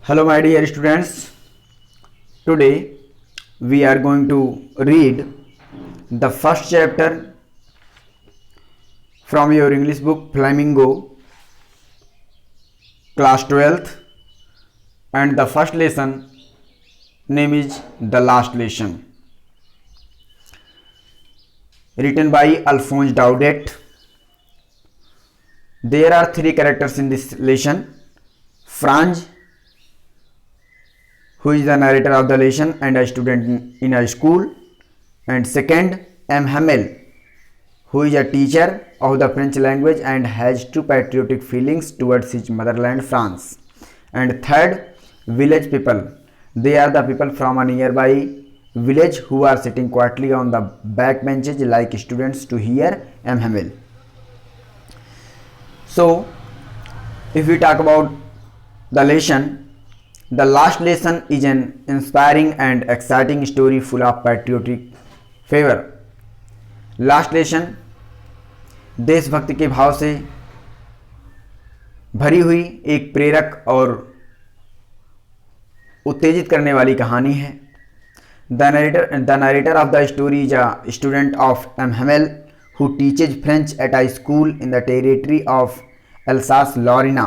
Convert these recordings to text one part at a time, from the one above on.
Hello, my dear students. Today we are going to read the first chapter from your English book Flamingo, class 12th, and the first lesson name is The Last Lesson, written by Alphonse Daudet. There are three characters in this lesson: Franz, who is the narrator of the lesson and a student in a school, and second, M. Hamel, who is a teacher of the French language and has true patriotic feelings towards his motherland France, and third, village people. They are the people from a nearby village who are sitting quietly on the back benches like students to hear M. Hamel. So, if we talk about the lesson, The Last Lesson is an inspiring and exciting story full of patriotic fervor. Last lesson देशभक्ति के भाव से भरी हुई एक प्रेरक और उत्तेजित करने वाली कहानी है. The narrator of the story is a student of M Hamel who teaches French at a school in the territory of Alsace-Lorraine.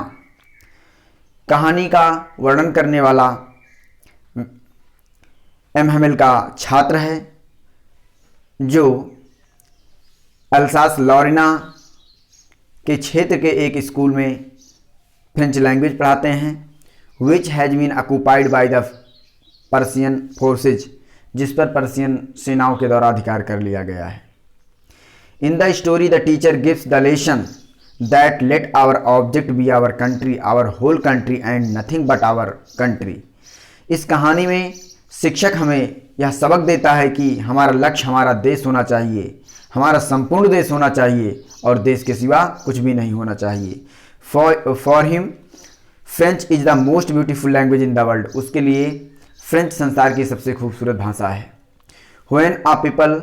कहानी का वर्णन करने वाला एम हेमेल का छात्र है जो अल्सास लॉरिना के क्षेत्र के एक स्कूल में फ्रेंच लैंग्वेज पढ़ाते हैं. Which has been occupied by the Persian forces, जिस पर पर्सियन सेनाओं के द्वारा अधिकार कर लिया गया है. In the story, the teacher gives the lesson that let our object be our country, our whole country and nothing but our country. इस कहानी में शिक्षक हमें यह सबक देता है कि हमारा लक्ष्य हमारा देश होना चाहिए, हमारा संपूर्ण देश होना चाहिए और देश के सिवा कुछ भी नहीं होना चाहिए. For him, French is the most beautiful language in the world. उसके लिए फ्रेंच संसार की सबसे खूबसूरत भाषा है. When a people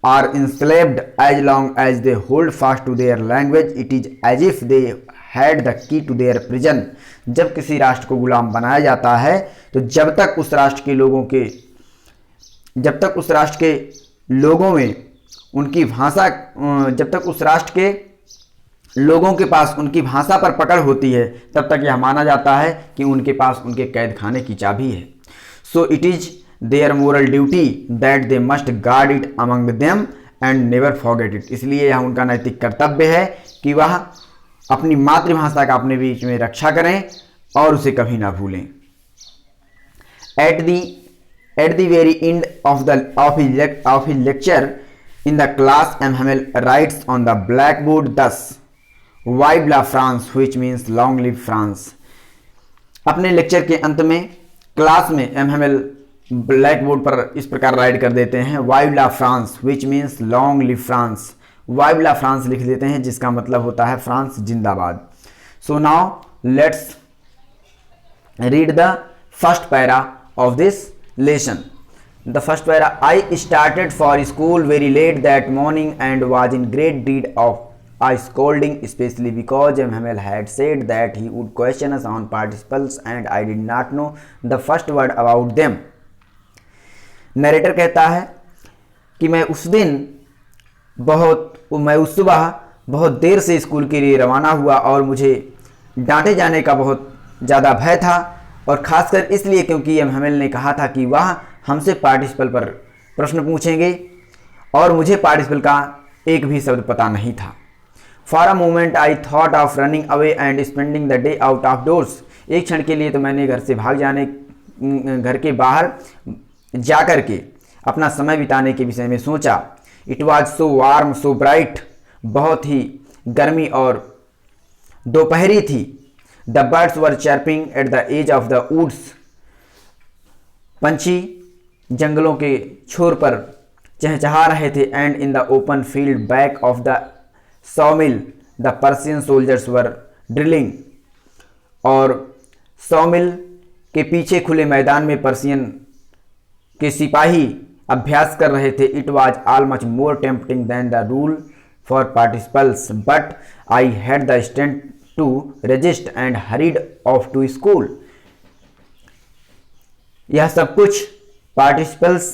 are enslaved, as long as they hold fast to their language, it is as if they had the key to their prison. जब किसी राष्ट्र को गुलाम बनाया जाता है तो जब तक उस राष्ट्र के लोगों में उनकी भाषा, जब तक उस राष्ट्र के लोगों के पास उनकी भाषा पर पकड़ होती है, तब तक यह माना जाता है कि उनके पास उनके कैद खाने की चाबी है. So it is their moral duty that they must guard it among them and never forget it. इसलिए यह उनका नैतिक कर्तव्य है कि वह अपनी मातृभाषा का अपने बीच में रक्षा करें और उसे कभी ना भूलें. At the very end of his lecture in the class, M. Hamel writes on the blackboard thus: Vive la France, which means long live France. अपने लेक्चर के अंत में क्लास में एम हेमेल ब्लैक बोर्ड पर इस प्रकार right कर देते हैं: vive la France, which means long live France. Vive la France लिख देते हैं जिसका मतलब होता है फ्रांस जिंदाबाद. So now let's read the first para of this lesson. The first para: I started for school very late that morning and was in great डीड of a scolding, especially because M. Hamel had said that he would question us on participles and I did not know the first word about them. Narrator कहता है कि मैं उस सुबह बहुत देर से school के लिए रवाना हुआ और मुझे डांटे जाने का बहुत ज़्यादा भय था, और ख़ासकर इसलिए क्योंकि एम हेमेल ने कहा था कि वह हमसे पार्टिसिपल पर प्रश्न पूछेंगे और मुझे पार्टिसिपल का एक भी शब्द पता नहीं था. For a moment I thought of running away and spending the day out of doors. एक क्षण के लिए तो मैंने घर के बाहर जाकर के अपना समय बिताने के विषय में सोचा. It was so warm, so bright. बहुत ही गर्मी और दोपहरी थी. The birds were chirping at the edge of the woods. पंछी जंगलों के छोर पर चहचहा रहे थे. And in the open field back of the sawmill the Persian soldiers were drilling. और sawmill के पीछे खुले मैदान में पर्सियन के सिपाही अभ्यास कर रहे थे. It was all much more tempting than the rule for participles, but I had the strength to resist and hurried off to school. यह सब कुछ पार्टिसिपल्स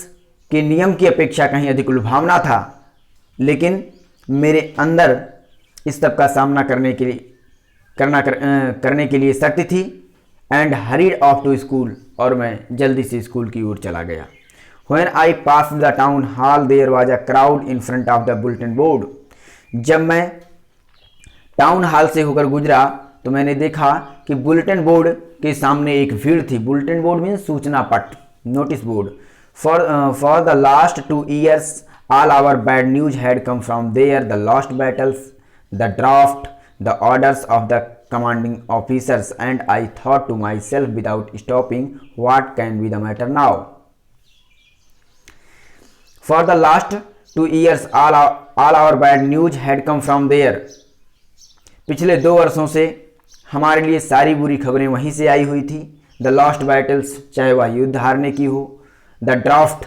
के नियम की अपेक्षा कहीं अधिक लुभावना था, लेकिन मेरे अंदर इस सब का सामना करने के लिए शक्ति थी। And hurried off to school, और मैं जल्दी से स्कूल की ओर चला गया। When I passed the town hall, there was a crowd in front of the bulletin board. जब मैं टाउन हॉल से होकर गुजरा तो मैंने देखा कि बुलेटिन बोर्ड के सामने एक भीड़ थी। बुलेटिन बोर्ड मीन्स सूचना पट, notice board. For the last 2 years all our bad news had come from there, the lost battles, the draft, the orders of the commanding officers, and I thought to myself without stopping, what can be the matter now? For the last 2 years all our bad news had come from there. पिछले 2 वर्षों से हमारे लिए सारी बुरी खबरें वहीं से आई हुई थी। द लॉस्ट बैटल्स, चाहे वह युद्ध हारने की हो, द ड्राफ्ट,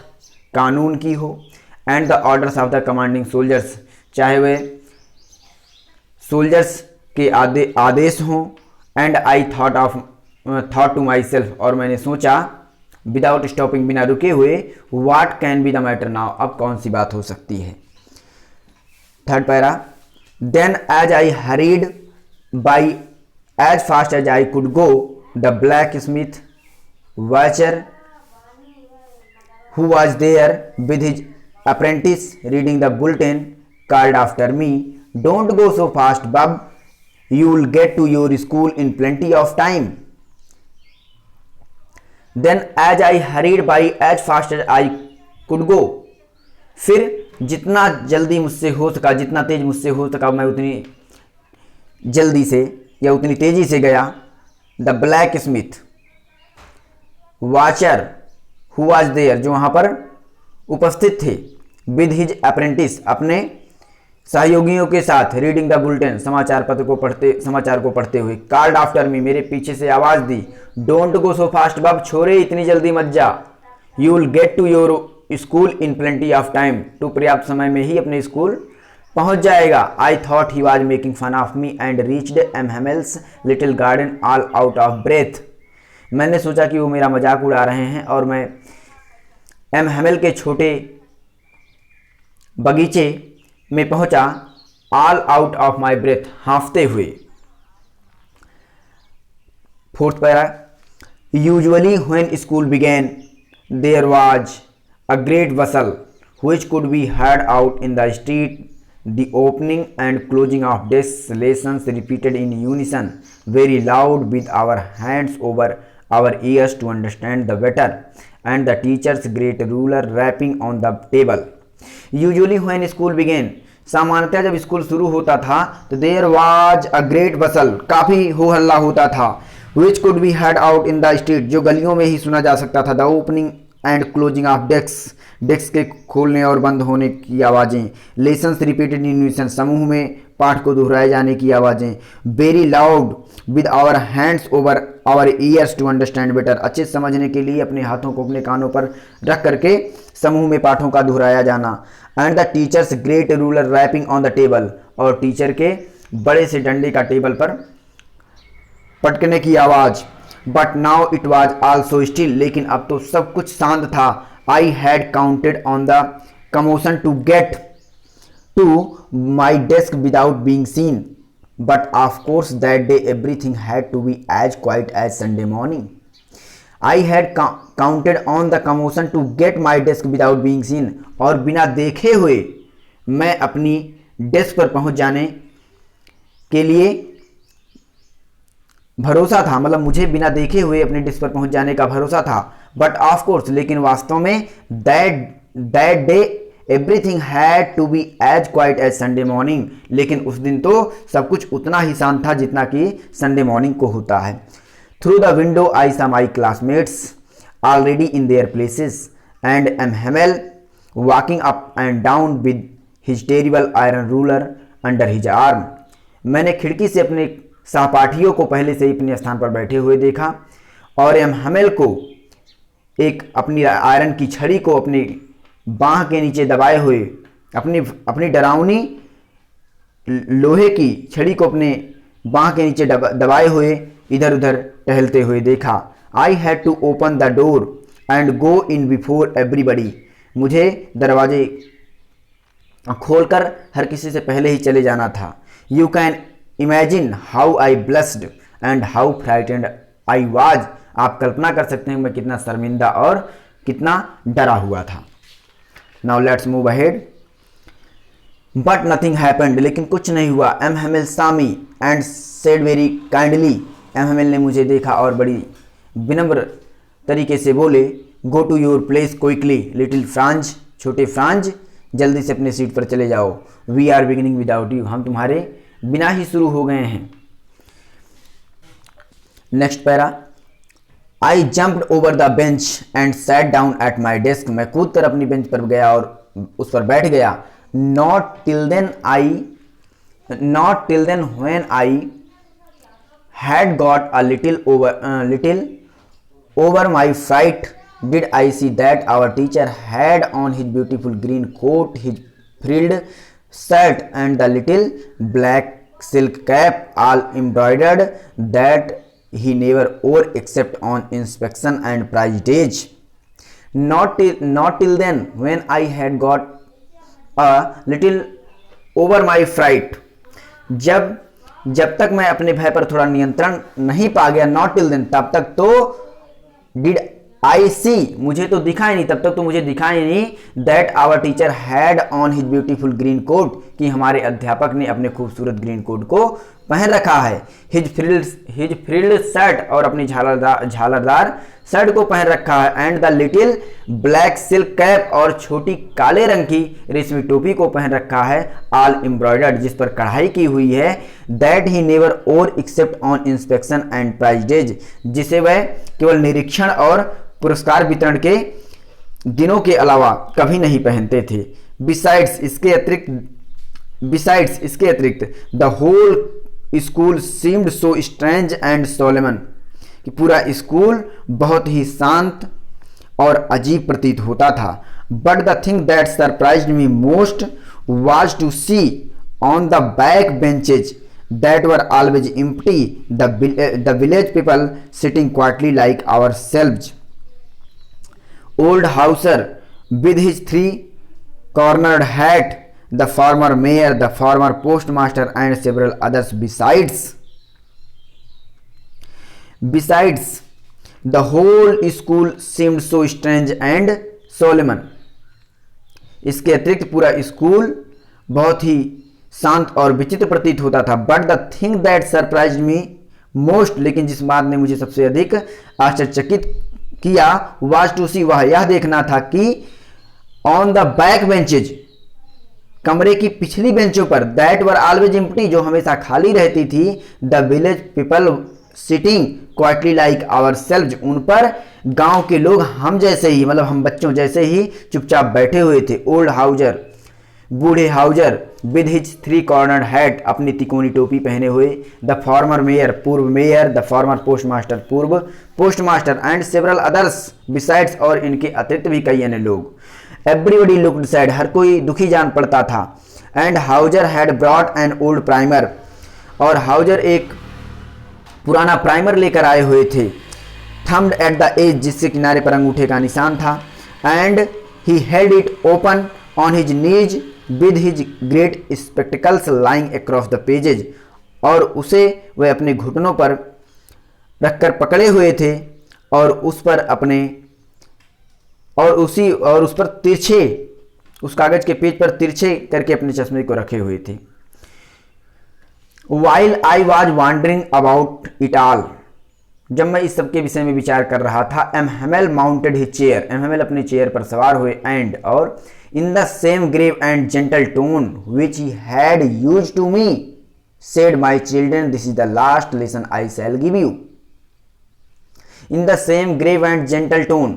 कानून की हो, and the orders of the commanding soldiers, चाहे वे सोल्जर्स के आदेश हों। And I thought to myself, और मैंने सोचा विदाउट स्टॉपिंग, बिना रुके हुए, what can be the matter now, अब कौन सी बात हो सकती है। Third para, then as I hurried by as fast as I could go, the blacksmith watcher who was there with his apprentice reading the bulletin called after me, don't go so fast bub, you'll get to your school in plenty of time. Then as I hurried by as fast as I could go, फिर जितना जल्दी मुझसे हो सका, जितना तेज मुझसे हो सका, मैं उतनी जल्दी से या उतनी तेजी से गया। The blacksmith watcher who was there, जो वहाँ पर उपस्थित थे, विद हिज अप्रेंटिस, अपने सहयोगियों के साथ, रीडिंग द बुलेटिन, समाचार को पढ़ते हुए, कॉल्ड आफ्टर मी, मेरे पीछे से आवाज़ दी, डोंट गो सो फास्ट बब, छोरे इतनी जल्दी मत जा, you will get to your school in plenty of time, तू पर्याप्त समय में ही अपने स्कूल पहुंच जाएगा। I thought he was making fun of me and reached M Hamel's little garden all out of breath, मैंने सोचा कि वो मेरा मजाक उड़ा रहे हैं, और मैं एम हेमेल के छोटे बगीचे में पहुंचा, all out of my breath, हांफते हुए। Fourth para, usually when school began there was a great bustle which could be heard out in the street, the opening and closing of desks, lessons repeated in unison, very loud, with our hands over our ears to understand the better, and the teacher's great ruler rapping on the table. Usually when school began, सामान्यतः जब school शुरू होता था तो there was a great bustle, काफ़ी हो हल्ला होता था, which could be heard out in the street, जो गलियों में ही सुना जा सकता था, the opening and closing of desks, desk के खोलने और बंद होने की आवाज़ें, लेसन्स रिपीटेड इन यूनिसन, समूह में पाठ को दोहराए जाने की आवाज़ें, very loud, with our hands over our ears to understand better, अच्छे समझने के लिए अपने हाथों को अपने कानों पर रख करके समूह में पाठों का दोहराया जाना, and the teacher's great ruler rapping on the table, और टीचर के बड़े से डंडे का टेबल पर पटकने की आवाज़। But now it was also still, लेकिन अब तो सब कुछ शांत था। I had counted on the commotion to get to my desk without being seen, but of course that day everything had to be as quiet as Sunday morning. I had counted on the commotion to get my desk without being seen, और बिना देखे हुए मैं अपनी desk पर पहुंच जाने के लिए भरोसा था, मतलब मुझे बिना देखे हुए अपने डेस्क पर पहुंच जाने का भरोसा था। बट ऑफ कोर्स, लेकिन वास्तव में that day everything had to be as quiet as Sunday morning, लेकिन उस दिन तो सब कुछ उतना ही शांत था जितना कि संडे मॉर्निंग को होता है। Through the window I saw my classmates already in their places and M Hamel walking up and down with his terrible iron ruler under his arm. मैंने खिड़की से अपने सहपाठियों को पहले से ही अपने स्थान पर बैठे हुए देखा, और एम हेमेल को एक अपनी आयरन की छड़ी को अपनी बांह के नीचे दबाए हुए, अपनी डरावनी लोहे की छड़ी को अपने बांह के नीचे दबाए हुए इधर उधर टहलते हुए देखा। I had to open the door and go in before everybody, मुझे दरवाजे खोलकर हर किसी से पहले ही चले जाना था। You can imagine how I blessed and how frightened I was, आप कल्पना कर सकते हैं मैं कितना शर्मिंदा और कितना डरा हुआ था। Now let's move ahead. But nothing happened, लेकिन कुछ नहीं हुआ। M Hamel saw me and said very kindly, M Hamel ने मुझे देखा और बड़ी विनम्र तरीके से बोले, go to your place quickly little Franz, छोटे फ्रांज जल्दी से अपने सीट पर चले जाओ। We are beginning without you, हम तुम्हारे बिना ही शुरू हो गए हैं। Next para, I jumped over the bench and sat down at my desk, मैं कूद कर अपनी बेंच पर गया और उस पर बैठ गया। Not till then when I had got a little over my fright did I see that our teacher had on his beautiful green coat, his frilled shirt and the little black silk cap all embroidered that he never wore except on inspection and prize days. Not till then when I had got a little over my fright, जब तक मैं अपने भय पर थोड़ा नियंत्रण नहीं पा गया, नॉट टिल देन, तब तक तो डिड आई सी, मुझे तो दिखा ही नहीं, तब तक तो मुझे दिखा ही नहीं, that our teacher had on his beautiful green coat, कि हमारे अध्यापक ने अपने खूबसूरत ग्रीन कोट को पहन रखा है। हिज फ्रिल्ड शर्ट, और अपनी झालरदार शर्ट को पहन रखा है। And the little black silk cap, और छोटी काले रंग की रेशमी टोपी को पहन रखा है। ऑल एम्ब्रॉयडर्ड, जिस पर कढ़ाई की हुई है। That he never wore except on inspection and prize days, जिसे वह केवल निरीक्षण और पुरस्कार वितरण के दिनों के अलावा कभी नहीं पहनते थे। बिसाइड्स, इसके अतिरिक्त the whole school seemed so strange and solemn, कि पूरा स्कूल बहुत ही शांत और अजीब प्रतीत होता था। But the thing that surprised me most was to see on the back benches that were always empty the village people sitting quietly like ourselves. Old Hauser with his three-cornered hat, the former mayor, the former postmaster and several others besides the whole school seemed so strange and solemn. इसके अतिरिक्त पूरा school बहुत ही शांत और विचित्र प्रतीत होता था। But the thing that surprised me most, लेकिन जिस बात ने मुझे सबसे अधिक आश्चर्यचकित किया, वाज टू सी, वह यह देखना था कि ऑन द बैक बेंचेज, कमरे की पिछली बेंचों पर, दैट वर ऑलवेज एम्प्टी, जो हमेशा खाली रहती थी, the village people sitting quietly like ourselves, उन पर गांव के लोग हम जैसे ही, मतलब हम बच्चों जैसे ही चुपचाप बैठे हुए थे। ओल्ड हाउजर, बूढ़े Houser, with his three cornered hat, अपनी तिकोनी टोपी पहने हुए। द फॉर्मर मेयर, पूर्व मेयर। द फॉर्मर पोस्टमास्टर, पूर्व postmaster. And several others besides, और इनके अतिरिक्त भी कई अन्य लोग। एवरीबडी लुक्ड सैड, हर कोई दुखी जान पड़ता था। And Houser had brought an old primer, और हाउजर एक पुराना प्राइमर लेकर आए हुए थे। थम्ड एट द एज, जिससे किनारे पर अंगूठे का निशान था। And he held it open on his knees with his great spectacles lying across the pages, और उसे वह अपने घुटनों पर रखकर पकड़े हुए थे और उस पर अपने और उस पर तिरछे, उस कागज के पेज पर तिरछे करके अपने चश्मे को रखे हुए थे। While I was wondering about it all, जब मैं इस सब के विषय में विचार कर रहा था, M Hamel mounted his chair, M Hamel अपने चेयर पर सवार हुए। एंड, और in the same grave and gentle tone which he had used to me, said, my children, this is the last lesson I shall give you. In the same grave and gentle tone,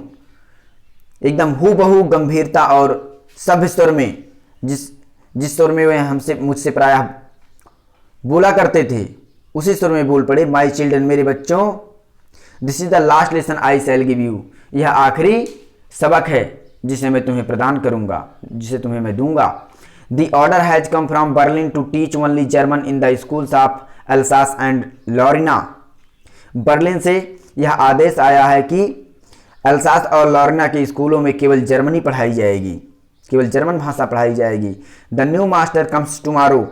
एकदम हूबहू गंभीरता और सभ्य स्वर में, जिस स्वर में वह मुझसे प्रायः बोला करते थे, उसी स्वर में बोल पड़े, my children, मेरे बच्चों, this is the last lesson I shall give you, यह आखिरी सबक है जिसे मैं तुम्हें प्रदान करूंगा, जिसे तुम्हें मैं दूंगा। The order has come from Berlin to teach only German in the schools of Alsace and Lorena. Berlin से यह आदेश आया है कि अल्सास और लॉरेना के स्कूलों में केवल जर्मनी पढ़ाई जाएगी, केवल जर्मन भाषा पढ़ाई जाएगी। The new master comes tomorrow,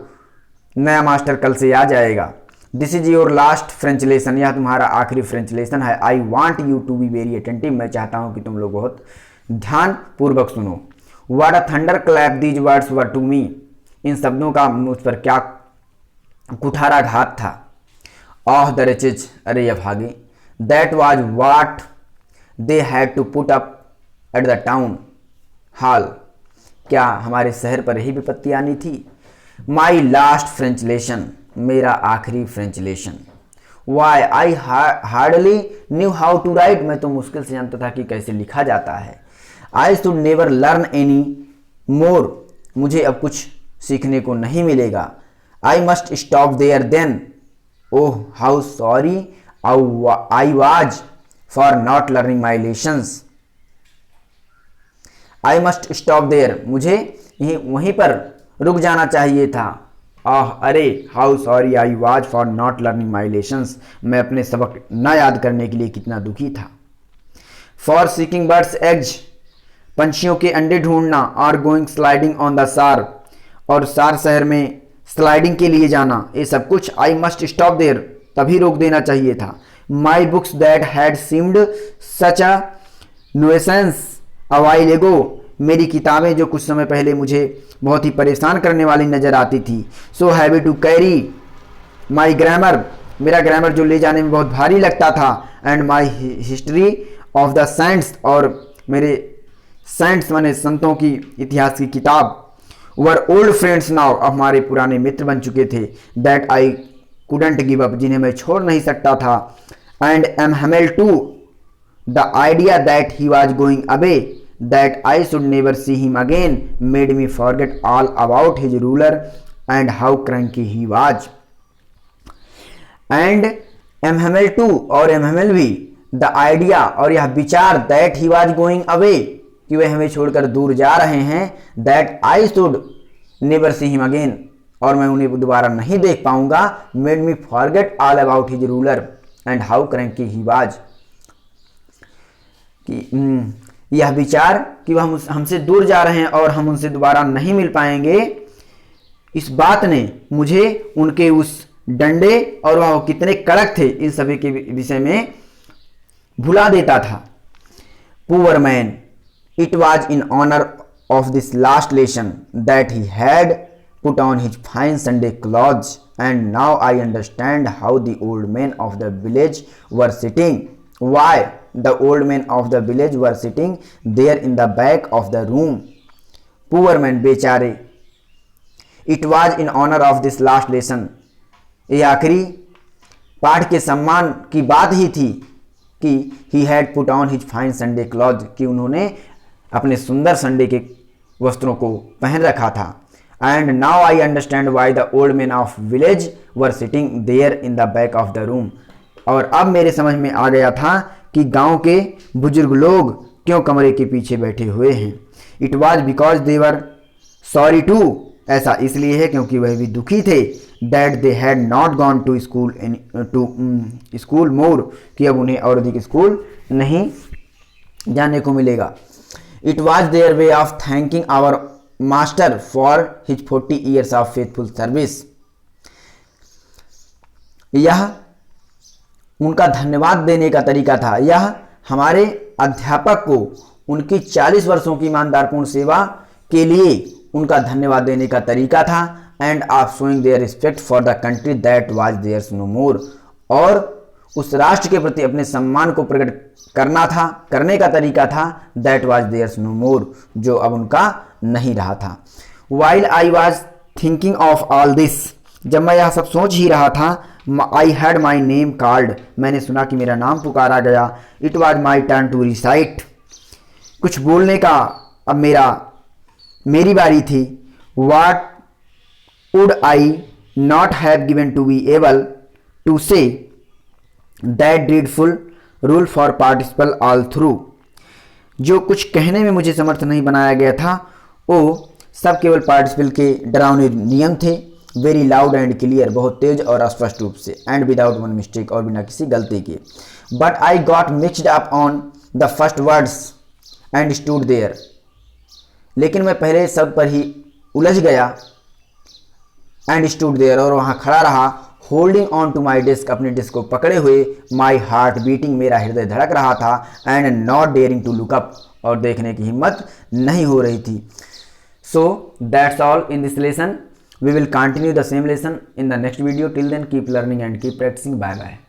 नया मास्टर कल से आ जाएगा। This is your last French lesson, यह तुम्हारा आखिरी फ्रेंच लेसन है। I want you to be very attentive, मैं चाहता हूँ कि तुम लोग बहुत ध्यान पूर्वक सुनो। What a thunderclap these words were to me, इन शब्दों का मुझ पर क्या कुठाराघात था। ऑह द रिचेज, अरे अभागे। That was what they had to put up at the town hall, क्या हमारे शहर पर यही विपत्ति आनी थी। माई लास्ट फ्रेंच लेसन, मेरा आखिरी French lesson. Why I hardly knew how to write, मैं तो मुश्किल से जानता था कि कैसे लिखा जाता है। I should never learn any more, मुझे अब कुछ सीखने को नहीं मिलेगा। I must stop there then, oh how sorry I was for not learning my lessons. I must stop there, मुझे वहीं पर रुक जाना चाहिए था। आह अरे, how sorry I was for not learning my lessons, मैं अपने सबक न याद करने के लिए कितना दुखी था। फॉर सीकिंग बर्ड्स एग्ज, पंछियों के अंडे ढूंढना। Are going sliding on the Saar, और सार शहर में स्लाइडिंग के लिए जाना, ये सब कुछ आई मस्ट स्टॉप देयर, तभी रोक देना चाहिए था। My books that had seemed such a nuisance a while ago, मेरी किताबें जो कुछ समय पहले मुझे बहुत ही परेशान करने वाली नजर आती थी। So heavy to carry my grammar, मेरा ग्रामर जो ले जाने में बहुत भारी लगता था। And my history of the saints, और मेरे सेंट्स माने संतों की इतिहास की किताब। वर ओल्ड फ्रेंड्स नाउ, अब हमारे पुराने मित्र बन चुके थे। That I couldn't give up, जिन्हें मैं छोड़ नहीं सकता था। And M Hamel to the idea that he was going away, that I should never see him again made me forget all about his ruler and how cranky he was. And MML too, और MML भी, the idea, और यह विचार, that he was going away, कि वे हमें छोड़कर दूर जा रहे हैं। that I should never see him again, और मैं उन्हें दोबारा नहीं देख पाऊंगा। made me forget all about his ruler and how cranky he was, कि यह विचार कि वह हमसे दूर जा रहे हैं और हम उनसे दोबारा नहीं मिल पाएंगे, इस बात ने मुझे उनके उस डंडे और वह कितने कड़क थे इन सभी के विषय में भुला देता था। Poor man, it was in honour of this last lesson that he had put on his fine Sunday clothes, and now I understand how the old man of the village were sitting, why the old men of the village were sitting there in the back of the room. Poor man, बेचारे। It was in honor of this last lesson, ये आखिरी पाठ के सम्मान की बात ही थी कि he had put on his fine Sunday clothes, कि उन्होंने अपने सुंदर संडे के वस्त्रों को पहन रखा था। And now I understand why the old men of village were sitting there in the back of the room, और अब मेरे समझ में आ गया था कि गांव के बुजुर्ग लोग क्यों कमरे के पीछे बैठे हुए हैं। It was because they were sorry too, ऐसा इसलिए है क्योंकि वह भी दुखी थे। That they had not gone to school more, कि अब उन्हें और अधिक स्कूल नहीं जाने को मिलेगा। It was their way of thanking our master for his 40 years of faithful service, यह उनका धन्यवाद देने का तरीका था। यह हमारे अध्यापक को उनकी 40 वर्षों की ईमानदारपूर्ण सेवा के लिए उनका धन्यवाद देने का तरीका था। And of showing their respect for the country that was theirs no more, और उस राष्ट्र के प्रति अपने सम्मान को प्रकट करने का तरीका था। That was theirs no more, जो अब उनका नहीं रहा था। While I was thinking of all this, जब मैं यह सब सोच ही रहा था, I had my name called, मैंने सुना कि मेरा नाम पुकारा गया। It was my turn to recite, कुछ बोलने का अब मेरी बारी थी। What would I not have given to be able to say that dreadful rule for participle all through, जो कुछ कहने में मुझे समर्थ नहीं बनाया गया था, वो सब केवल पार्टिसिपल के डरावने नियम थे। वेरी लाउड एंड क्लियर, बहुत तेज और स्पष्ट रूप से। एंड विदाउट वन मिस्टेक, और बिना किसी गलती के। But I got mixed up on the first words and stood there. लेकिन मैं पहले शब्द पर ही उलझ गया। एंड स्टूड देयर, और वहाँ खड़ा रहा। Holding on to my desk, अपने डिस्क को पकड़े हुए। माई हार्ट बीटिंग, मेरा हृदय धड़क रहा था। And not daring to look up, और देखने की हिम्मत नहीं हो रही थी। So that's all in this lesson. We will continue the same lesson in the next video. Till then, keep learning and keep practicing. Bye bye.